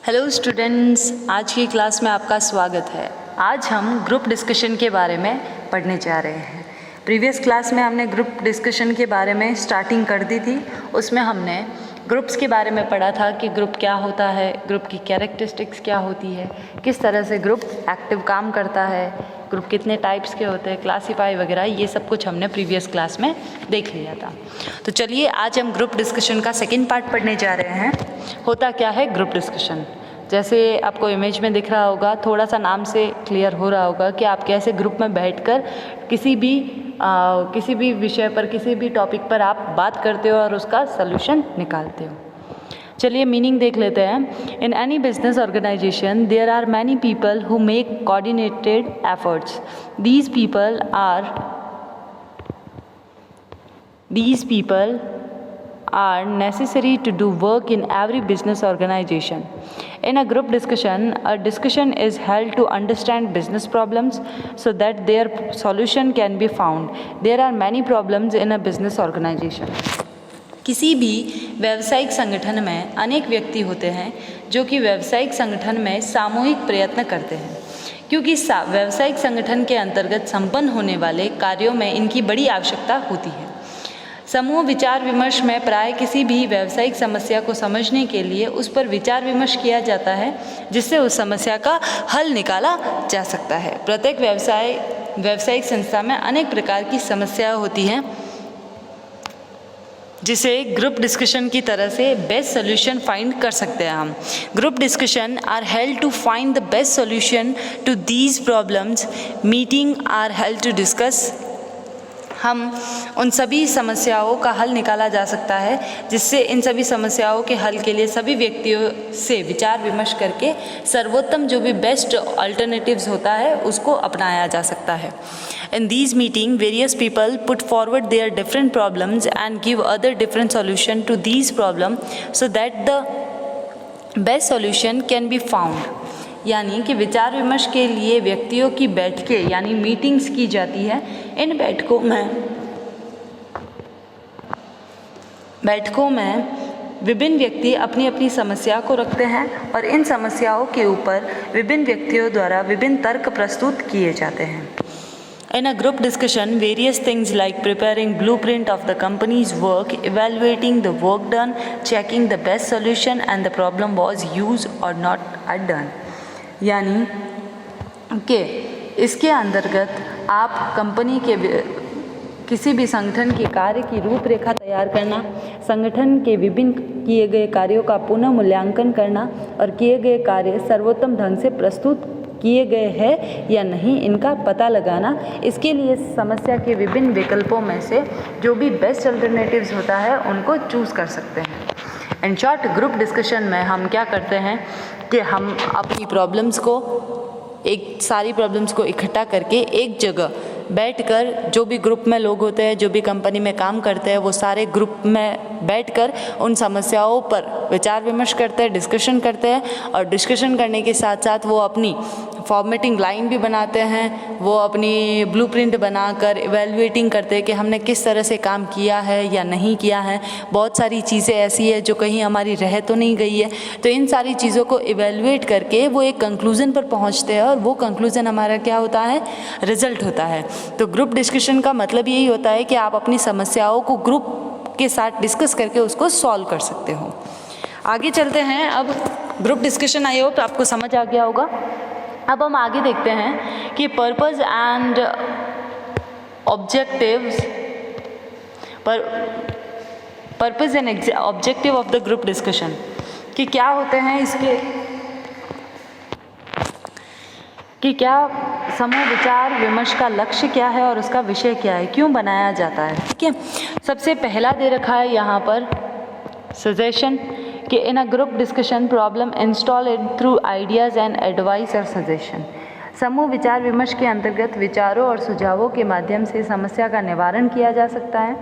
Hello students, आज की class में आपका स्वागत है। आज हम ग्रुप डिस्कशन के बारे में पढ़ने जा रहे हैं। प्रीवियस क्लास में हमने ग्रुप डिस्कशन के बारे में स्टार्टिंग कर दी थी। उसमें हमने ग्रुप्स के बारे में पढ़ा था कि ग्रुप क्या होता है, ग्रुप की कैरेक्टरिस्टिक्स क्या होती है, किस तरह से ग्रुप एक्टिव काम करता है, ग्रुप कितने टाइप्स के होते हैं, क्लासीफाई वगैरह, ये सब कुछ हमने प्रीवियस क्लास में देख लिया था। तो चलिए आज हम ग्रुप डिस्कशन का सेकेंड पार्ट पढ़ने जा रहे हैं। होता क्या है ग्रुप डिस्कशन? जैसे आपको इमेज में दिख रहा होगा, थोड़ा सा नाम से क्लियर हो रहा होगा कि आप कैसे ग्रुप में बैठकर किसी भी विषय पर, किसी भी टॉपिक पर आप बात करते हो और उसका सलूशन निकालते हो। चलिए मीनिंग देख लेते हैं। In any business organisation there are many people who make coordinated efforts. These people are necessary to do work in every business organization. In a group discussion, a discussion is held to understand business problems so that their solution can be found. There are many problems in a business organization. किसी भी व्यावसायिक संगठन में अनेक व्यक्ति होते हैं जो कि व्यावसायिक संगठन में सामूहिक प्रयत्न करते हैं, क्योंकि व्यावसायिक संगठन के अंतर्गत संपन्न होने वाले कार्यों में इनकी बड़ी आवश्यकता होती है। समूह विचार विमर्श में प्राय किसी भी व्यावसायिक समस्या को समझने के लिए उस पर विचार विमर्श किया जाता है, जिससे उस समस्या का हल निकाला जा सकता है। प्रत्येक व्यावसायिक संस्था में अनेक प्रकार की समस्याएं होती हैं, जिसे ग्रुप डिस्कशन की तरह से बेस्ट सोल्यूशन फाइंड कर सकते हैं हम। Group discussion are held to find the best solution to these problems. Meeting are held to discuss. हम उन सभी समस्याओं का हल निकाला जा सकता है, जिससे इन सभी समस्याओं के हल के लिए सभी व्यक्तियों से विचार विमर्श करके सर्वोत्तम जो भी बेस्ट अल्टरनेटिव्स होता है उसको अपनाया जा सकता है। In these meetings, various people put forward their different problems and give other different solution to these problems so that the best solution can be found. यानी कि विचार विमर्श के लिए व्यक्तियों की बैठकें यानी मीटिंग्स की जाती है। इन बैठकों में विभिन्न व्यक्ति अपनी अपनी समस्या को रखते हैं और इन समस्याओं के ऊपर विभिन्न व्यक्तियों द्वारा विभिन्न तर्क प्रस्तुत किए जाते हैं। In a group discussion, various things like preparing blueprint of the company's work, evaluating the work done, checking the best solution and the problem was used or not are done. यानी कि इसके अंतर्गत आप कंपनी के किसी भी संगठन के कार्य की रूपरेखा तैयार करना, संगठन के विभिन्न किए गए कार्यों का पुनः मूल्यांकन करना और किए गए कार्य सर्वोत्तम ढंग से प्रस्तुत किए गए हैं या नहीं, इनका पता लगाना। इसके लिए समस्या के विभिन्न विकल्पों में से जो भी बेस्ट अल्टरनेटिव्स होता है उनको चूज़ कर सकते हैं। इन शॉर्ट, ग्रुप डिस्कशन में हम क्या करते हैं कि हम अपनी सारी प्रॉब्लम्स को इकट्ठा करके एक जगह बैठकर, जो भी ग्रुप में लोग होते हैं, जो भी कंपनी में काम करते हैं, वो सारे ग्रुप में बैठकर उन समस्याओं पर विचार विमर्श करते हैं, डिस्कशन करते हैं और डिस्कशन करने के साथ साथ वो अपनी फॉर्मेटिंग लाइन भी बनाते हैं, वो अपनी ब्लूप्रिंट बनाकर इवैल्यूएटिंग करते हैं कि हमने किस तरह से काम किया है या नहीं किया है। बहुत सारी चीज़ें ऐसी है जो कहीं हमारी रह तो नहीं गई है, तो इन सारी चीज़ों को इवैल्यूएट करके वो एक कंक्लूज़न पर पहुंचते हैं और वो कंक्लूज़न हमारा क्या होता है, रिजल्ट होता है। तो ग्रुप डिस्कशन का मतलब यही होता है कि आप अपनी समस्याओं को ग्रुप के साथ डिस्कस करके उसको सॉल्व कर सकते हो। आगे चलते हैं। अब ग्रुप डिस्कशन आई होप आपको समझ आ गया होगा। अब हम आगे देखते हैं कि purpose and objective of the group discussion, कि क्या होते हैं इसके, कि क्या समूह विचार विमर्श का लक्ष्य क्या है और उसका विषय क्या है, क्यों बनाया जाता है। ठीक है, सबसे पहला दे रखा है यहाँ पर सजेशन, कि in a group discussion problem installed through ideas and advice और सजेशन। समूह विचार विमर्श के अंतर्गत विचारों और सुझावों के माध्यम से समस्या का निवारण किया जा सकता है।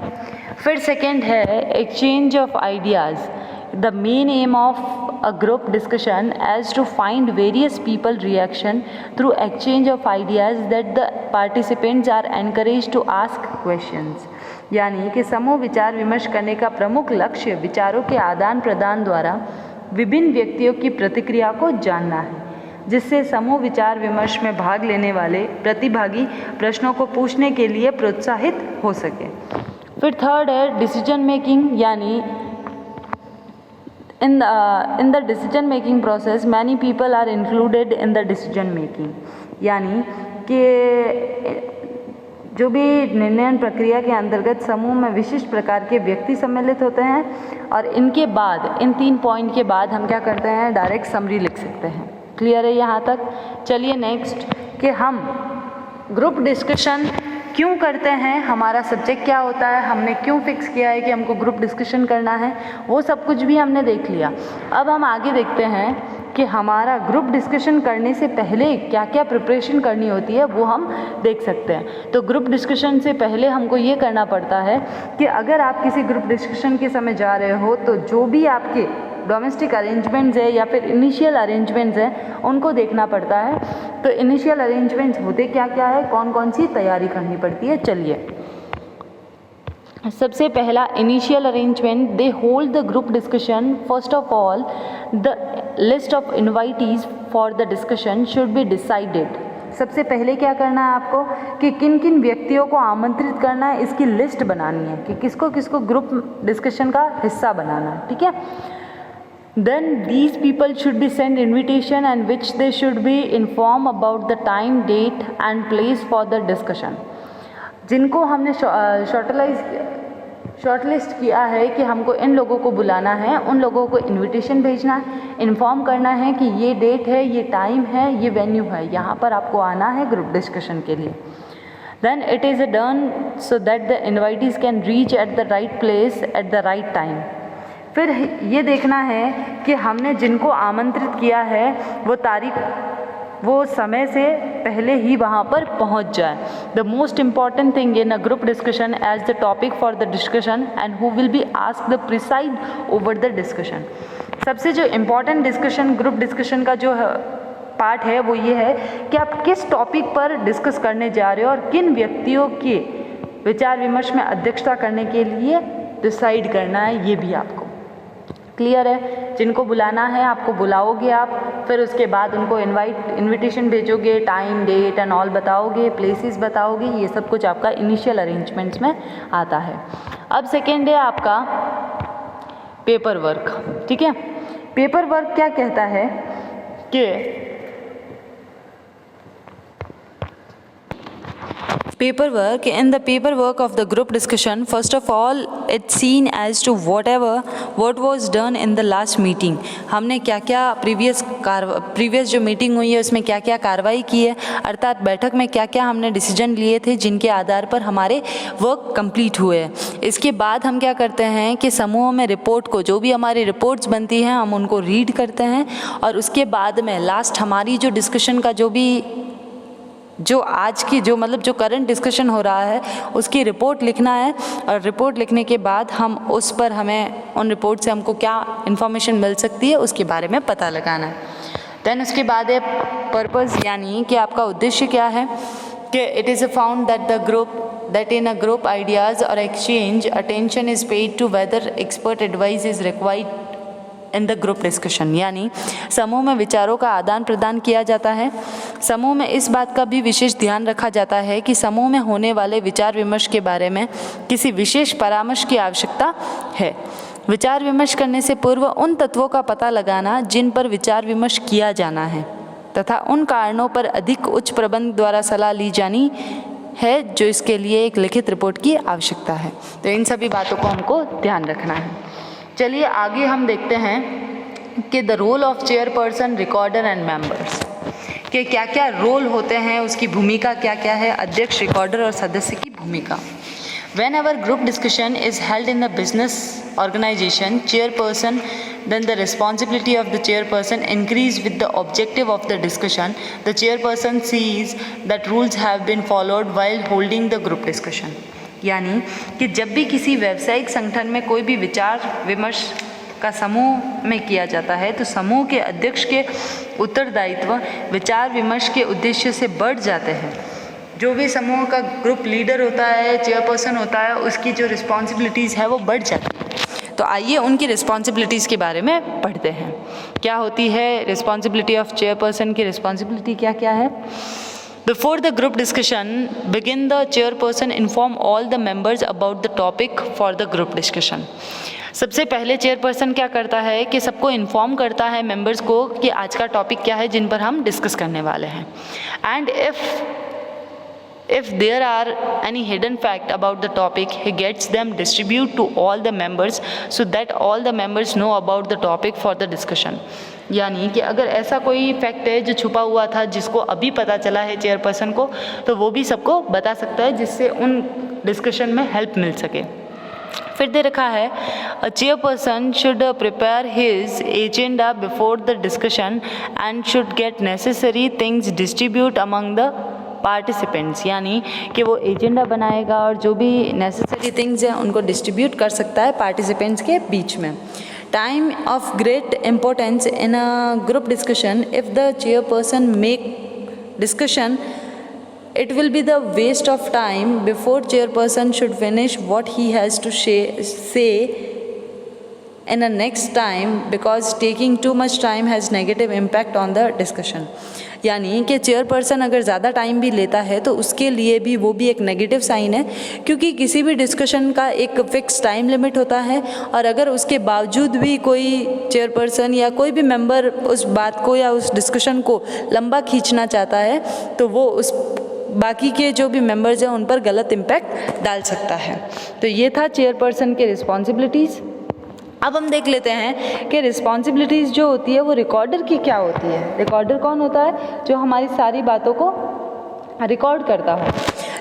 फिर सेकेंड है exchange of ideas. The main aim of a group discussion is to find various people reaction through exchange of ideas that the participants are encouraged to ask questions. यानी कि समूह विचार विमर्श करने का प्रमुख लक्ष्य विचारों के आदान प्रदान द्वारा विभिन्न व्यक्तियों की प्रतिक्रिया को जानना है, जिससे समूह विचार विमर्श में भाग लेने वाले प्रतिभागी प्रश्नों को पूछने के लिए प्रोत्साहित हो सके। फिर थर्ड है डिसीजन मेकिंग, यानी in the decision making process many people are included in the decision making, यानी कि जो भी निर्णय प्रक्रिया के अंतर्गत समूह में विशिष्ट प्रकार के व्यक्ति सम्मिलित होते हैं और इनके बाद इन 3 पॉइंट के बाद हम क्या करते हैं, डायरेक्ट समरी लिख सकते हैं। क्लियर है यहाँ तक? चलिए नेक्स्ट कि हम ग्रुप डिस्कशन क्यों करते हैं, हमारा सब्जेक्ट क्या होता है, हमने क्यों फिक्स किया है कि हमको ग्रुप डिस्कशन करना है, वो सब कुछ भी हमने देख लिया। अब हम आगे देखते हैं कि हमारा ग्रुप डिस्कशन करने से पहले क्या क्या प्रिपरेशन करनी होती है, वो हम देख सकते हैं। तो ग्रुप डिस्कशन से पहले हमको ये करना पड़ता है कि अगर आप किसी ग्रुप डिस्कशन के समय जा रहे हो तो जो भी आपके डोमेस्टिक अरेंजमेंट्स है या फिर इनिशियल अरेंजमेंट्स हैं उनको देखना पड़ता है। तो इनिशियल अरेंजमेंट्स होते क्या क्या है, कौन कौन सी तैयारी करनी पड़ती है, चलिए। सबसे पहला initial arrangement, they hold the group discussion. First of all the list of invitees for the discussion should be decided. सबसे पहले क्या करना है आपको कि किन किन व्यक्तियों को आमंत्रित करना है, इसकी लिस्ट बनानी है कि किसको किसको ग्रुप डिस्कशन का हिस्सा बनाना है, ठीक है। Then these people should be sent invitation and which they should be informed about the time, date and place for the discussion. जिनको हमने शॉर्टलिस्ट किया है कि हमको इन लोगों को बुलाना है, उन लोगों को इनविटेशन भेजना है, इन्फॉर्म करना है कि ये डेट है, ये टाइम है, ये वेन्यू है, यहाँ पर आपको आना है ग्रुप डिस्कशन के लिए। Then it is done so that the invitees can reach at the right place at the right time. फिर ये देखना है कि हमने जिनको आमंत्रित किया है वो तारीख वो समय से पहले ही वहाँ पर पहुँच जाए। The most important thing in a group discussion as the topic for the discussion and who will be asked the preside over the discussion. सबसे जो इम्पॉर्टेंट डिस्कशन ग्रुप डिस्कशन का जो पार्ट है वो ये है कि आप किस टॉपिक पर डिस्कस करने जा रहे हो और किन व्यक्तियों के विचार विमर्श में अध्यक्षता करने के लिए डिसाइड करना है, ये भी आपको क्लियर है। जिनको बुलाना है आपको बुलाओगे आप, फिर उसके बाद उनको इनविटेशन भेजोगे, टाइम डेट एंड ऑल बताओगे, प्लेसेस बताओगे, ये सब कुछ आपका इनिशियल अरेंजमेंट्स में आता है। अब सेकेंड है आपका पेपर वर्क, ठीक है। पेपर वर्क क्या कहता है कि paperwork, in the paperwork of the group discussion, first of all it's seen as to what was done in the last meeting. हमने क्या क्या प्रीवियस जो मीटिंग हुई है उसमें क्या क्या कार्रवाई की है, अर्थात बैठक में क्या क्या हमने डिसीजन लिए थे जिनके आधार पर हमारे वर्क कंप्लीट हुए हैं। इसके बाद हम क्या करते हैं कि समूह में रिपोर्ट को, जो भी हमारी रिपोर्ट्स बनती हैं हम उनको रीड करते हैं और उसके बाद में लास्ट हमारी जो डिस्कशन का जो आज की जो करंट डिस्कशन हो रहा है उसकी रिपोर्ट लिखना है और रिपोर्ट लिखने के बाद हम उस पर हमें उन रिपोर्ट से हमको क्या इन्फॉर्मेशन मिल सकती है उसके बारे में पता लगाना है। देन उसके बाद है पर्पस, यानी कि आपका उद्देश्य क्या है कि it is found that in a group ideas और exchange attention is paid to whether expert advice is required in the group discussion, यानी समूह में विचारों का आदान प्रदान किया जाता है। समूह में इस बात का भी विशेष ध्यान रखा जाता है कि समूह में होने वाले विचार विमर्श के बारे में किसी विशेष परामर्श की आवश्यकता है। विचार विमर्श करने से पूर्व उन तत्वों का पता लगाना जिन पर विचार विमर्श किया जाना है तथा उन कारणों पर अधिक उच्च प्रबंध द्वारा सलाह ली जानी है जो इसके लिए एक लिखित रिपोर्ट की आवश्यकता है। तो इन सभी बातों को हमको ध्यान रखना है। चलिए आगे हम देखते हैं कि the role of chairperson, recorder and members, कि क्या क्या रोल होते हैं, उसकी भूमिका क्या क्या है, अध्यक्ष, रिकॉर्डर और सदस्य की भूमिका। Whenever group discussion is held in a business organization, chairperson, then the responsibility of the chairperson increase with the objective of the discussion. The chairperson sees that rules have been followed while holding the group discussion. यानी कि जब भी किसी व्यावसायिक संगठन में कोई भी विचार विमर्श का समूह में किया जाता है तो समूह के अध्यक्ष के उत्तरदायित्व विचार विमर्श के उद्देश्य से बढ़ जाते हैं। जो भी समूह का ग्रुप लीडर होता है, चेयरपर्सन होता है, उसकी जो रिस्पॉन्सिबिलिटीज़ है वो बढ़ जाती है। तो आइए उनकी रिस्पॉन्सिबिलिटीज़ के बारे में पढ़ते हैं। क्या होती है रिस्पॉन्सिबिलिटी ऑफ चेयरपर्सन की रिस्पॉन्सिबिलिटी क्या क्या है? Before the group discussion begin, the chairperson inform all the members about the topic for the group discussion. सबसे पहले चेयरपर्सन क्या करता है कि सबको इन्फॉर्म करता है मेंबर्स को कि आज का टॉपिक क्या है जिन पर हम डिस्कस करने वाले हैं। And if there are any hidden fact about the topic, he gets them distribute to all the members so that all the members know about the topic for the discussion. यानी कि अगर ऐसा कोई fact है जो छुपा हुआ था जिसको अभी पता चला है चेयरपर्सन को, तो वो भी सबको बता सकता है जिससे उन डिस्कशन में हेल्प मिल सके। फिर दे रखा है अ chairperson should prepare his agenda before the discussion and should get necessary things distribute among the participants, यानी कि वो एजेंडा बनाएगा और जो भी नेसेसरी थिंग्स हैं उनको डिस्ट्रीब्यूट कर सकता है पार्टिसिपेंट्स के बीच में। Time of great importance in a group discussion, if the chairperson make discussion it will be the waste of time before chairperson should finish what he has to say in the next time, because taking too much time has negative impact on the discussion. यानी कि chairperson अगर ज़्यादा time भी लेता है तो उसके लिए भी वो भी एक नेगेटिव साइन है, क्योंकि किसी भी डिस्कशन का एक फ़िक्स टाइम लिमिट होता है और अगर उसके बावजूद भी कोई चेयरपर्सन या कोई भी मेंबर उस बात को या उस डिस्कशन को लंबा खींचना चाहता है तो वो उस बाकी के जो भी मेंबर्स हैं उन पर गलत इम्पैक्ट डाल सकता है। तो ये था चेयरपर्सन के रिस्पॉन्सिबिलिटीज़। अब हम देख लेते हैं कि रिस्पॉन्सिबिलिटीज़ जो होती है वो रिकॉर्डर की क्या होती है। रिकॉर्डर कौन होता है? जो हमारी सारी बातों को रिकॉर्ड करता हो।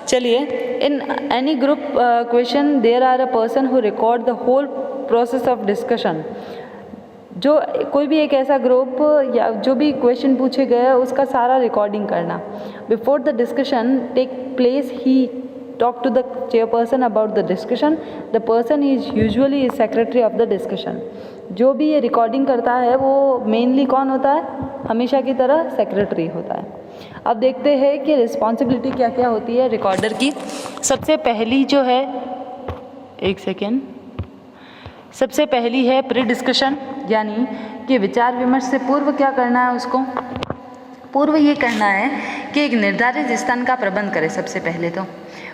चलिए, in any group question there are a person who record the whole process of discussion. जो कोई भी एक ऐसा ग्रुप या जो भी क्वेश्चन पूछे गए उसका सारा रिकॉर्डिंग करना। Before the discussion take place he talk to the chairperson about the discussion. The person is usually is secretary of the discussion. जो भी ये रिकॉर्डिंग करता है वो मेनली कौन होता है? हमेशा की तरह सेक्रेटरी होता है। अब देखते हैं कि रिस्पॉन्सिबिलिटी क्या क्या होती है रिकॉर्डर की। सबसे पहली जो है, एक सेकेंड, सबसे पहली है प्री डिस्कशन, यानी कि विचार विमर्श से पूर्व क्या करना है उसको? पूर्व ये करना है कि एक निर्धारित स्थान का प्रबंध करे सबसे पहले तो,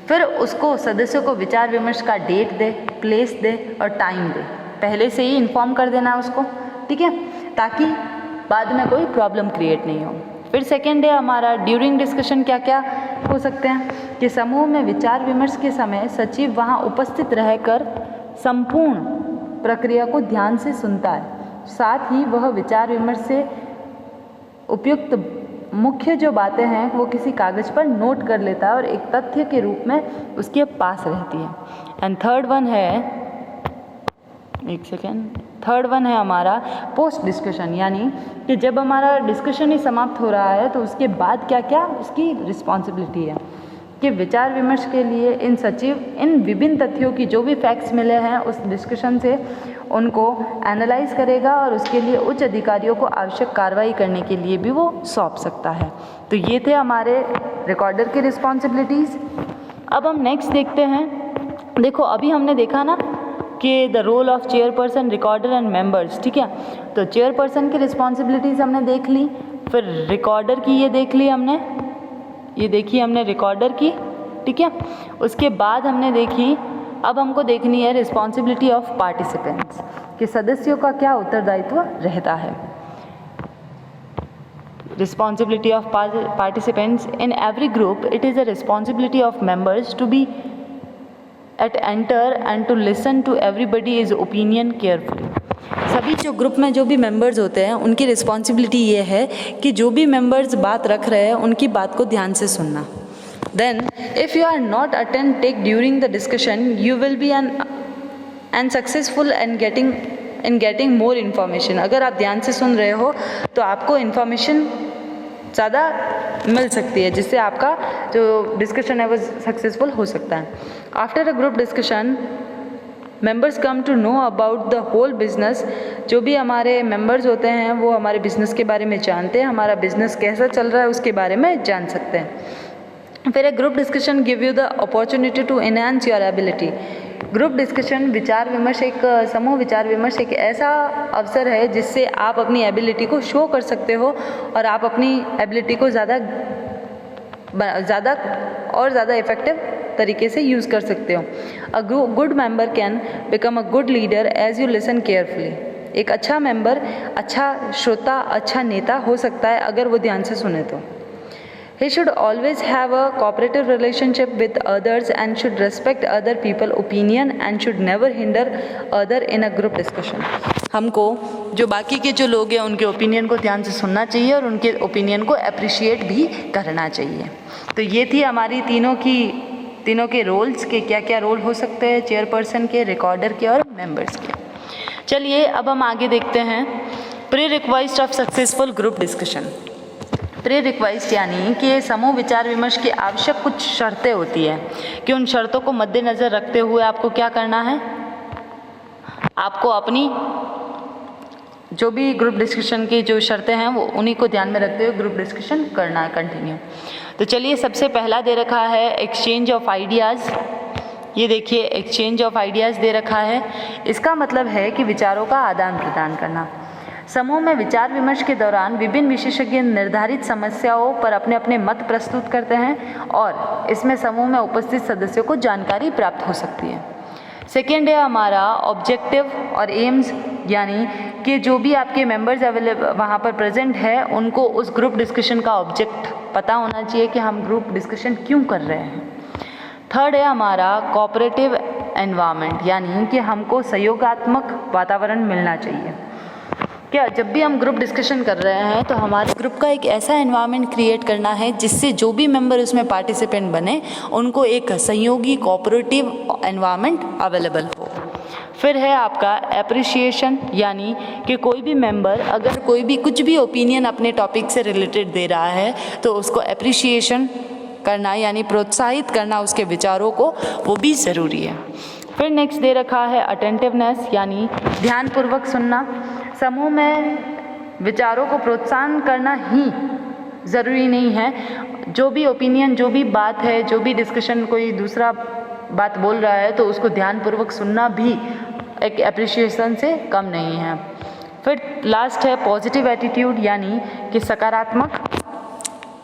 फिर उसको सदस्यों को विचार विमर्श का डेट दे, प्लेस दे और टाइम दे। पहले से ही इन्फॉर्म कर देना उसको, ठीक है, ताकि बाद में कोई प्रॉब्लम क्रिएट नहीं हो। फिर सेकेंड है हमारा ड्यूरिंग डिस्कशन क्या क्या हो सकते हैं कि समूह में विचार विमर्श के समय सचिव वहाँ उपस्थित रहकर संपूर्ण प्रक्रिया को ध्यान से सुनता है, साथ ही वह विचार विमर्श से उपयुक्त मुख्य जो बातें हैं वो किसी कागज़ पर नोट कर लेता है और एक तथ्य के रूप में उसके पास रहती है। एंड थर्ड वन है, एक सेकेंड, थर्ड वन है हमारा पोस्ट डिस्कशन, यानी कि जब हमारा डिस्कशन ही समाप्त हो रहा है तो उसके बाद क्या क्या उसकी रिस्पॉन्सिबिलिटी है कि विचार विमर्श के लिए इन सचिव इन विभिन्न तथ्यों की जो भी फैक्ट्स मिले हैं उस डिस्कशन से उनको एनालाइज करेगा और उसके लिए उच्च अधिकारियों को आवश्यक कार्रवाई करने के लिए भी वो सौंप सकता है। तो ये थे हमारे रिकॉर्डर की रिस्पॉन्सिबिलिटीज़। अब हम नेक्स्ट देखते हैं। देखो, अभी हमने देखा ना कि the role of chairperson, recorder and members, ठीक है। तो चेयरपर्सन की रिस्पॉन्सिबिलिटीज़ हमने देख ली, फिर रिकॉर्डर की ये देख ली हमने, ये देखी हमने रिकॉर्डर की, ठीक है। उसके बाद हमने देखी, अब हमको देखनी है रिस्पॉन्सिबिलिटी ऑफ पार्टिसिपेंट्स कि सदस्यों का क्या उत्तरदायित्व रहता है। Responsibility of participants in every group, it is a responsibility of members to be at enter and to listen to everybody is opinion carefully. सभी जो ग्रुप में जो भी मेंबर्स होते हैं उनकी रिस्पॉन्सिबिलिटी ये है कि जो भी मेंबर्स बात रख रहे हैं उनकी बात को ध्यान से सुनना। Then, if you are not take during the discussion, you will be unsuccessful in getting more information. अगर आप ध्यान से सुन रहे हो तो आपको इन्फॉर्मेशन ज़्यादा मिल सकती है जिससे आपका जो डिस्कशन है वो सक्सेसफुल हो सकता है। After a group discussion members come to know about the whole business. जो भी हमारे मेंबर्स होते हैं वो हमारे बिजनेस के बारे में जानते हैं, हमारा बिजनेस कैसा चल रहा है उसके बारे में जान सकते हैं। फिर एक group discussion give you the opportunity to enhance your ability. Group discussion विचार विमर्श एक समूह विचार विमर्श एक ऐसा अवसर है जिससे आप अपनी एबिलिटी को शो कर सकते हो और आप अपनी एबिलिटी को ज़्यादा इफ़ेक्टिव तरीके से यूज़ कर सकते हो। A good member can become a good leader as you listen carefully. एक अच्छा मेंबर, अच्छा श्रोता, अच्छा नेता हो सकता है अगर वो ध्यान से सुने तो। He should always have a cooperative relationship with others and should respect other people's opinion and should never hinder other in a group discussion। हमको जो बाकी के जो लोग हैं उनके ओपिनियन को ध्यान से सुनना चाहिए और उनके ओपिनियन को अप्रिशिएट भी करना चाहिए। तो ये थी हमारी तीनों के रोल्स के क्या क्या रोल हो सकते हैं, चेयरपर्सन के, रिकॉर्डर के और मेंबर्स के। चलिए अब हम आगे देखते हैं pre request of successful group discussion. Pre request यानी कि समूह विचार विमर्श की आवश्यक कुछ शर्तें होती है कि उन शर्तों को मद्देनज़र रखते हुए आपको क्या करना है, आपको अपनी जो भी ग्रुप डिस्कशन की जो शर्तें हैं वो उन्हीं को ध्यान में रखते हुए ग्रुप डिस्कशन करना है कंटिन्यू। तो चलिए सबसे पहला दे रखा है एक्सचेंज ऑफ आइडियाज़। ये देखिए एक्सचेंज ऑफ आइडियाज़ दे रखा है। इसका मतलब है कि विचारों का आदान प्रदान करना। समूह में विचार विमर्श के दौरान विभिन्न विशेषज्ञ निर्धारित समस्याओं पर अपने अपने मत प्रस्तुत करते हैं और इसमें समूह में उपस्थित सदस्यों को जानकारी प्राप्त हो सकती है। सेकेंड है हमारा ऑब्जेक्टिव और एम्स, यानी कि जो भी आपके मेंबर्स अवेलेबल वहाँ पर प्रेजेंट है उनको उस ग्रुप डिस्कशन का ऑब्जेक्ट पता होना चाहिए कि हम ग्रुप डिस्कशन क्यों कर रहे हैं। थर्ड है हमारा कोऑपरेटिव एनवायरनमेंट, यानी कि हमको सहयोगात्मक वातावरण मिलना चाहिए। क्या जब भी हम ग्रुप डिस्कशन कर रहे हैं तो हमारे ग्रुप का एक ऐसा एनवायरनमेंट क्रिएट करना है जिससे जो भी मेंबर उसमें पार्टिसिपेंट बने उनको एक सहयोगी कोऑपरेटिव एनवायरनमेंट अवेलेबल हो। फिर है आपका एप्रिसिएशन, यानी कि कोई भी मेंबर अगर कोई भी कुछ भी ओपिनियन अपने टॉपिक से रिलेटेड दे रहा है तो उसको एप्रिसिएशन करना यानी प्रोत्साहित करना उसके विचारों को, वो भी ज़रूरी है। फिर नेक्स्ट दे रखा है अटेंटिवनेस, यानी ध्यानपूर्वक सुनना। समूह में विचारों को प्रोत्साहन करना ही ज़रूरी नहीं है, जो भी ओपिनियन, जो भी बात है, जो भी डिस्कशन कोई दूसरा बात बोल रहा है तो उसको ध्यानपूर्वक सुनना भी एक एप्रिसिएशन से कम नहीं है। फिर लास्ट है पॉजिटिव एटीट्यूड, यानी कि सकारात्मक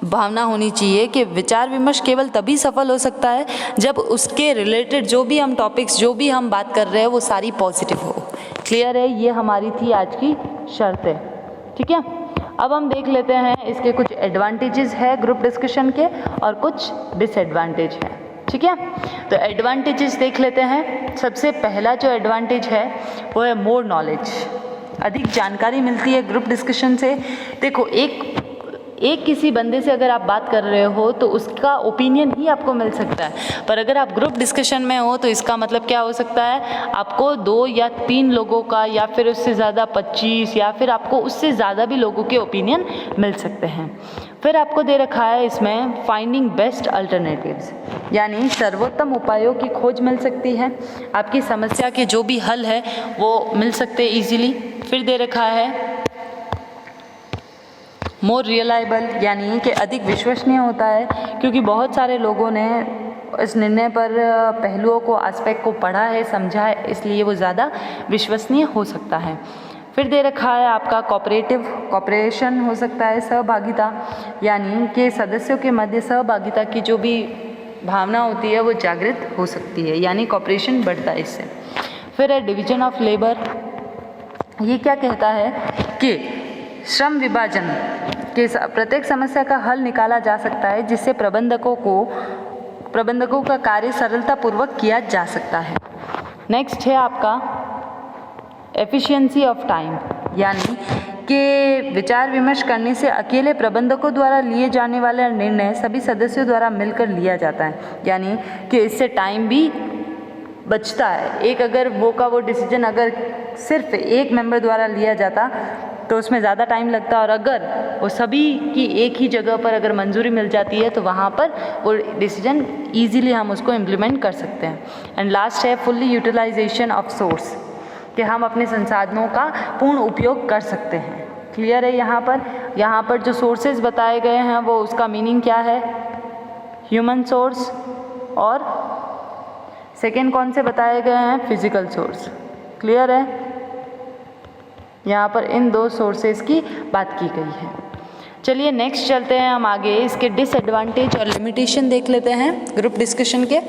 भावना होनी चाहिए कि विचार विमर्श केवल तभी सफल हो सकता है जब उसके रिलेटेड जो भी हम टॉपिक्स, जो भी हम बात कर रहे हैं वो सारी पॉजिटिव हो। क्लियर है? ये हमारी थी आज की शर्तें। ठीक है, अब हम देख लेते हैं इसके कुछ एडवांटेजेस है ग्रुप डिस्कशन के और कुछ डिसएडवांटेज है। ठीक है, तो एडवांटेजेस देख लेते हैं। सबसे पहला जो एडवांटेज है वो है मोर नॉलेज, अधिक जानकारी मिलती है ग्रुप डिस्कशन से। देखो एक किसी बंदे से अगर आप बात कर रहे हो तो उसका ओपिनियन ही आपको मिल सकता है, पर अगर आप ग्रुप डिस्कशन में हो तो इसका मतलब क्या हो सकता है, आपको 2 या 3 लोगों का या फिर उससे ज़्यादा 25 या फिर आपको उससे ज़्यादा भी लोगों के ओपिनियन मिल सकते हैं। फिर आपको दे रखा है इसमें फाइंडिंग बेस्ट अल्टरनेटिव्स, यानी सर्वोत्तम उपायों की खोज मिल सकती है। आपकी समस्या के जो भी हल है वो मिल सकते हैं ईजीली। फिर दे रखा है मोर रियलाइबल, यानी कि अधिक विश्वसनीय होता है, क्योंकि बहुत सारे लोगों ने इस निर्णय पर पहलुओं को, एस्पेक्ट को पढ़ा है, समझा है, इसलिए वो ज़्यादा विश्वसनीय हो सकता है। फिर दे रखा है आपका कॉपरेशन हो सकता है, सहभागिता, यानी कि सदस्यों के मध्य सहभागिता की जो भी भावना होती है वो जागृत हो सकती है, यानी कॉपरेशन बढ़ता है इससे। फिर है डिवीजन ऑफ लेबर, ये क्या कहता है कि श्रम विभाजन के प्रत्येक समस्या का हल निकाला जा सकता है जिससे प्रबंधकों का कार्य सरलतापूर्वक किया जा सकता है। नेक्स्ट है आपका एफिशिएंसी ऑफ टाइम, यानी कि विचार विमर्श करने से अकेले प्रबंधकों द्वारा लिए जाने वाला निर्णय सभी सदस्यों द्वारा मिलकर लिया जाता है, यानी कि इससे टाइम भी बचता है। एक अगर वो डिसीजन अगर सिर्फ एक मेंबर द्वारा लिया जाता तो उसमें ज़्यादा टाइम लगता, और अगर वो सभी की एक ही जगह पर अगर मंजूरी मिल जाती है तो वहाँ पर वो डिसीजन ईजीली हम उसको इम्प्लीमेंट कर सकते हैं। एंड लास्ट है फुल्ली यूटिलाइजेशन ऑफ सोर्स, कि हम अपने संसाधनों का पूर्ण उपयोग कर सकते हैं। क्लियर है? यहाँ पर जो सोर्सेज बताए गए हैं वो उसका मीनिंग क्या है, ह्यूमन सोर्स और सेकेंड कौन से बताए गए हैं? Physical source. क्लियर है? यहाँ पर इन 2 सोर्सेज की बात की गई है। चलिए नेक्स्ट चलते हैं हम आगे, इसके डिसएडवांटेज और लिमिटेशन देख लेते हैं ग्रुप डिस्कशन के।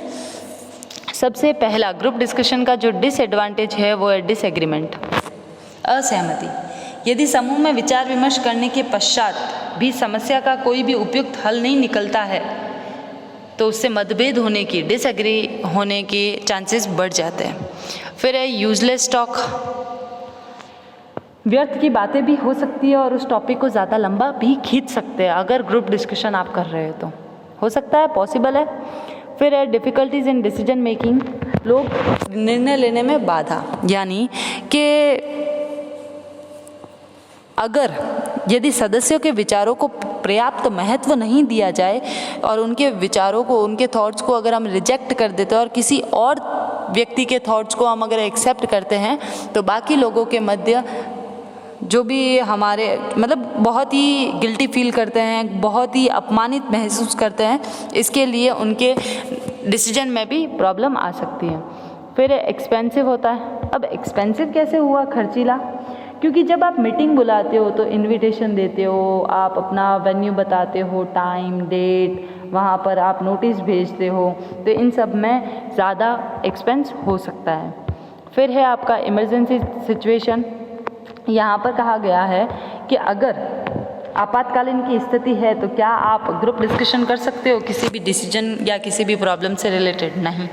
सबसे पहला ग्रुप डिस्कशन का जो डिसएडवांटेज है वो है डिसएग्रीमेंट, असहमति। यदि समूह में विचार विमर्श करने के पश्चात भी समस्या का कोई भी उपयुक्त हल नहीं निकलता है तो उससे मतभेद होने की, डिसएग्री होने के चांसेस बढ़ जाते हैं। फिर है यूजलेस टॉक, व्यर्थ की बातें भी हो सकती है और उस टॉपिक को ज़्यादा लंबा भी खींच सकते हैं अगर ग्रुप डिस्कशन आप कर रहे हो तो, हो सकता है, पॉसिबल है। फिर है डिफ़िकल्टीज इन डिसीजन मेकिंग, लोग निर्णय लेने में बाधा, यानी कि अगर यदि सदस्यों के विचारों को पर्याप्त महत्व नहीं दिया जाए और उनके विचारों को, उनके थॉट्स को अगर हम रिजेक्ट कर देते हैं और किसी और व्यक्ति के थॉट्स को हम अगर एक्सेप्ट करते हैं तो बाकी लोगों के मध्य जो भी हमारे मतलब बहुत ही गिल्टी फील करते हैं, बहुत ही अपमानित महसूस करते हैं, इसके लिए उनके डिसीजन में भी प्रॉब्लम आ सकती है। फिर एक्सपेंसिव होता है। अब एक्सपेंसिव कैसे हुआ? खर्चीला, क्योंकि जब आप मीटिंग बुलाते हो तो इनविटेशन देते हो, आप अपना वेन्यू बताते हो, टाइम, डेट, वहाँ पर आप नोटिस भेजते हो, तो इन सब में ज़्यादा एक्सपेंस हो सकता है। फिर है आपका इमरजेंसी सिचुएशन। यहाँ पर कहा गया है कि अगर आपातकालीन की स्थिति है तो क्या आप ग्रुप डिस्कशन कर सकते हो किसी भी डिसीजन या किसी भी प्रॉब्लम से रिलेटेड? नहीं,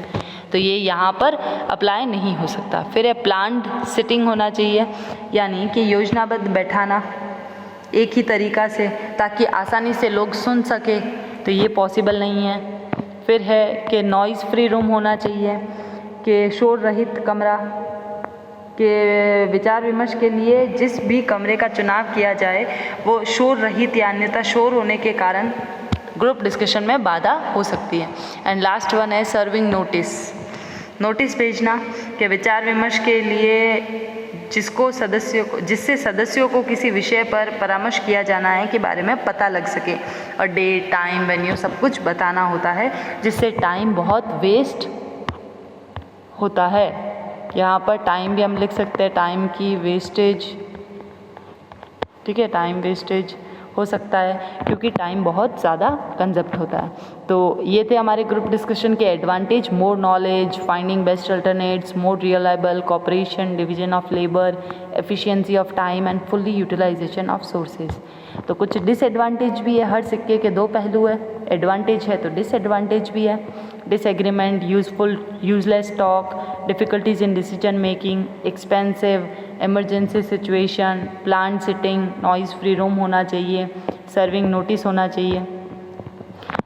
तो ये यहाँ पर अप्लाई नहीं हो सकता। फिर है प्लान्ड सिटिंग होना चाहिए, यानी कि योजनाबद्ध बैठाना एक ही तरीका से ताकि आसानी से लोग सुन सके, तो ये पॉसिबल नहीं है। फिर है कि नॉइज़ फ्री रूम होना चाहिए, कि शोर रहित कमरा, के विचार विमर्श के लिए जिस भी कमरे का चुनाव किया जाए वो शोर रहित या अन्यथा शोर होने के कारण ग्रुप डिस्कशन में बाधा हो सकती है। एंड लास्ट वन है सर्विंग नोटिस, नोटिस भेजना कि विचार विमर्श के लिए जिससे सदस्यों को किसी विषय पर परामर्श किया जाना है के बारे में पता लग सके, और डेट, टाइम, वेन्यू सब कुछ बताना होता है, जिससे टाइम बहुत वेस्ट होता है। यहाँ पर टाइम भी हम लिख सकते हैं, टाइम की वेस्टेज, ठीक है, टाइम वेस्टेज हो सकता है क्योंकि टाइम बहुत ज़्यादा कंजप्ट होता है। तो ये थे हमारे ग्रुप डिस्कशन के advantage: more knowledge, finding best alternates, more reliable, cooperation, division of labour, efficiency of time and fully utilisation of sources. तो कुछ डिसएडवांटेज भी है, हर सिक्के के 2 पहलू है, एडवांटेज है तो डिसएडवांटेज भी है। Disagreement, useless talk, difficulties in decision making, expensive, emergency situation, planned sitting, noise free room होना चाहिए, सर्विंग नोटिस होना चाहिए।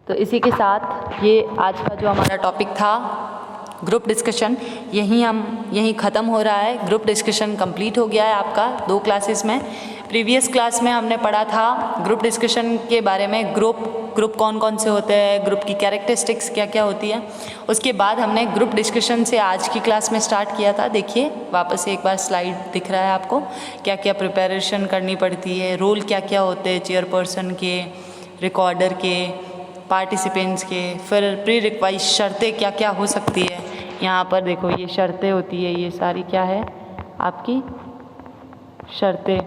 तो इसी के साथ ये आज का जो हमारा टॉपिक था ग्रुप डिस्कशन, यहीं ख़त्म हो रहा है। ग्रुप डिस्कशन कंप्लीट हो गया है आपका 2 क्लासेस में। प्रीवियस क्लास में हमने पढ़ा था ग्रुप डिस्कशन के बारे में, ग्रुप कौन कौन से होते हैं, ग्रुप की कैरेक्टरिस्टिक्स क्या क्या होती है। उसके बाद हमने ग्रुप डिस्कशन से आज की क्लास में स्टार्ट किया था। देखिए वापस एक बार स्लाइड दिख रहा है आपको, क्या क्या प्रिपरेशन करनी पड़ती है, रोल क्या क्या होते हैं चेयरपर्सन के, रिकॉर्डर के, पार्टिसिपेंट्स के, फिर प्री रिक्वाइज शर्तें क्या क्या हो सकती है। यहाँ पर देखो ये शर्तें होती है, ये सारी क्या है आपकी शर्तें।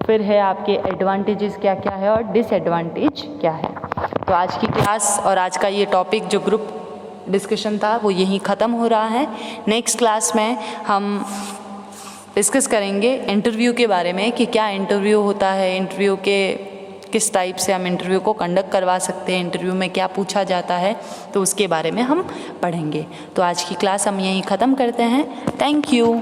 फिर है आपके एडवांटेजेस क्या क्या है और डिसएडवांटेज क्या है। तो आज की क्लास और आज का ये टॉपिक जो ग्रुप डिस्कशन था वो यहीं ख़त्म हो रहा है। नेक्स्ट क्लास में हम डिस्कस करेंगे इंटरव्यू के बारे में कि क्या इंटरव्यू होता है, इंटरव्यू के किस टाइप से हम इंटरव्यू को कंडक्ट करवा सकते हैं, इंटरव्यू में क्या पूछा जाता है, तो उसके बारे में हम पढ़ेंगे। तो आज की क्लास हम यहीं ख़त्म करते हैं। Thank you.